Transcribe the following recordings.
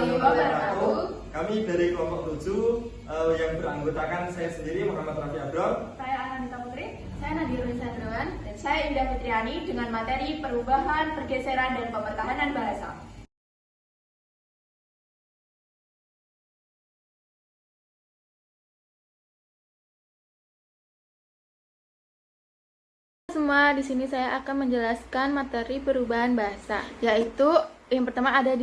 warahmatullahi wabarakatuh. Kami dari kelompok 7 yang beranggotakan saya sendiri Muhammad Rafi Abdul, Saya Ananta Putri, saya Nadia Sadrawan, dan saya Indah Fitriani dengan materi perubahan, pergeseran, dan pemertahanan bahasa. Semua, di sini saya akan menjelaskan materi perubahan bahasa, yaitu yang pertama ada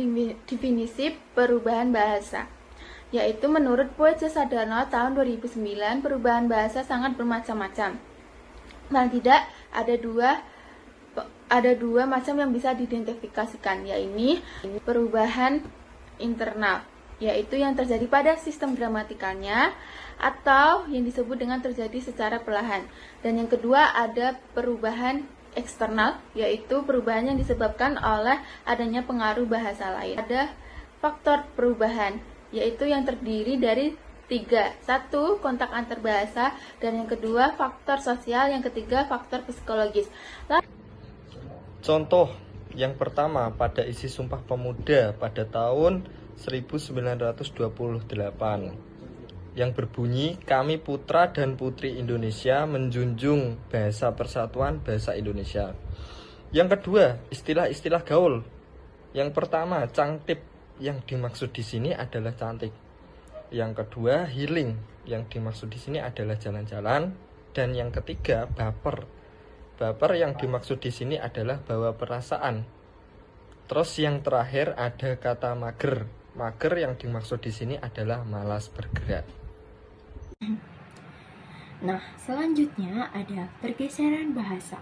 definisi perubahan bahasa, yaitu menurut Poejo Sadarno tahun 2009, perubahan bahasa sangat bermacam-macam. Paling tidak ada dua macam yang bisa diidentifikasikan, yaitu perubahan internal, yaitu yang terjadi pada sistem gramatikalnya atau yang disebut dengan terjadi secara perlahan. Dan yang kedua ada perubahan eksternal, yaitu perubahan yang disebabkan oleh adanya pengaruh bahasa lain. Ada faktor perubahan, yaitu yang terdiri dari tiga. Satu, kontak antar bahasa, dan yang kedua faktor sosial, yang ketiga faktor psikologis. contoh yang pertama pada isi Sumpah Pemuda pada tahun 1928 yang berbunyi, kami putra dan putri Indonesia menjunjung bahasa persatuan bahasa Indonesia. Yang kedua, istilah-istilah gaul. Yang pertama, cangtip, yang dimaksud di sini adalah cantik. Yang kedua, healing, yang dimaksud di sini adalah jalan-jalan. Dan yang ketiga, baper. Baper yang dimaksud di sini adalah bawa perasaan. Terus yang terakhir ada kata mager. Mager yang dimaksud di sini adalah malas bergerak. Nah, selanjutnya ada pergeseran bahasa.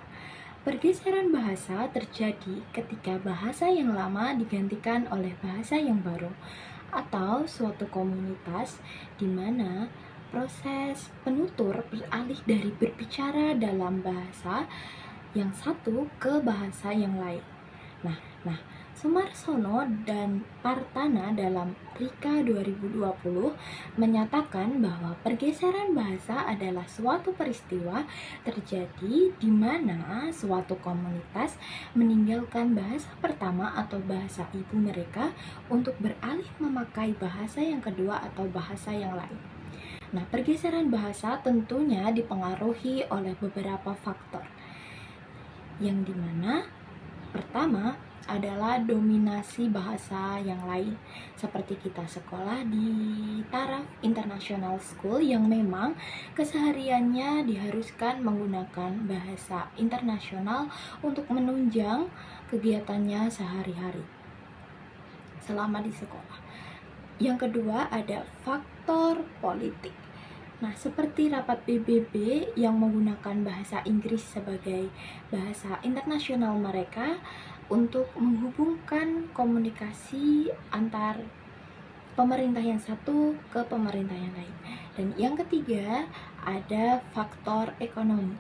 Pergeseran bahasa terjadi ketika bahasa yang lama digantikan oleh bahasa yang baru, atau suatu komunitas di mana proses penutur beralih dari berbicara dalam bahasa yang satu ke bahasa yang lain. Nah, Sumarsono dan Partana dalam Rika 2020 menyatakan bahwa pergeseran bahasa adalah suatu peristiwa terjadi di mana suatu komunitas meninggalkan bahasa pertama atau bahasa ibu mereka untuk beralih memakai bahasa yang kedua atau bahasa yang lain. Nah, pergeseran bahasa tentunya dipengaruhi oleh beberapa faktor, yang dimana pertama adalah dominasi bahasa yang lain, seperti kita sekolah di taraf International School yang memang kesehariannya diharuskan menggunakan bahasa internasional untuk menunjang kegiatannya sehari-hari selama di sekolah. Yang kedua ada faktor politik. Nah, seperti rapat PBB yang menggunakan bahasa Inggris sebagai bahasa internasional mereka untuk menghubungkan komunikasi antar pemerintah yang satu ke pemerintah yang lain. Dan yang ketiga ada faktor ekonomi,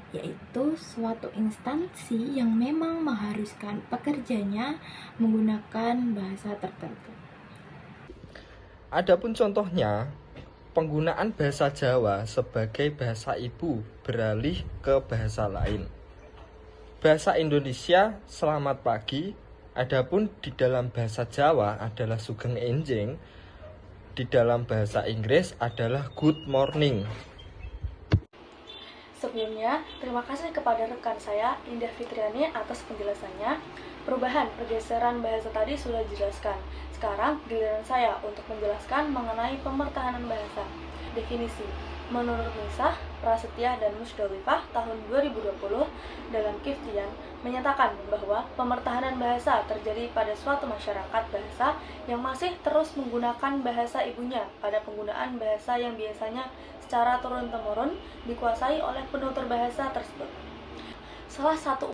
yaitu suatu instansi yang memang mengharuskan pekerjanya menggunakan bahasa tertentu. Adapun contohnya, penggunaan bahasa Jawa sebagai bahasa ibu beralih ke bahasa lain. Bahasa Indonesia selamat pagi, adapun di dalam bahasa Jawa adalah sugeng enjing, di dalam bahasa Inggris adalah good morning. Sebelumnya, terima kasih kepada rekan saya, Indah Fitriani, atas penjelasannya. Perubahan pergeseran bahasa tadi sudah dijelaskan. Sekarang giliran saya untuk menjelaskan mengenai pemertahanan bahasa. Definisi. Menurut Nisah, Prasetyah, dan Musdalifah tahun 2020 dalam Kiftian menyatakan bahwa pemertahanan bahasa terjadi pada suatu masyarakat bahasa yang masih terus menggunakan bahasa ibunya pada penggunaan bahasa yang biasanya secara turun-temurun dikuasai oleh penutur bahasa tersebut. Salah satu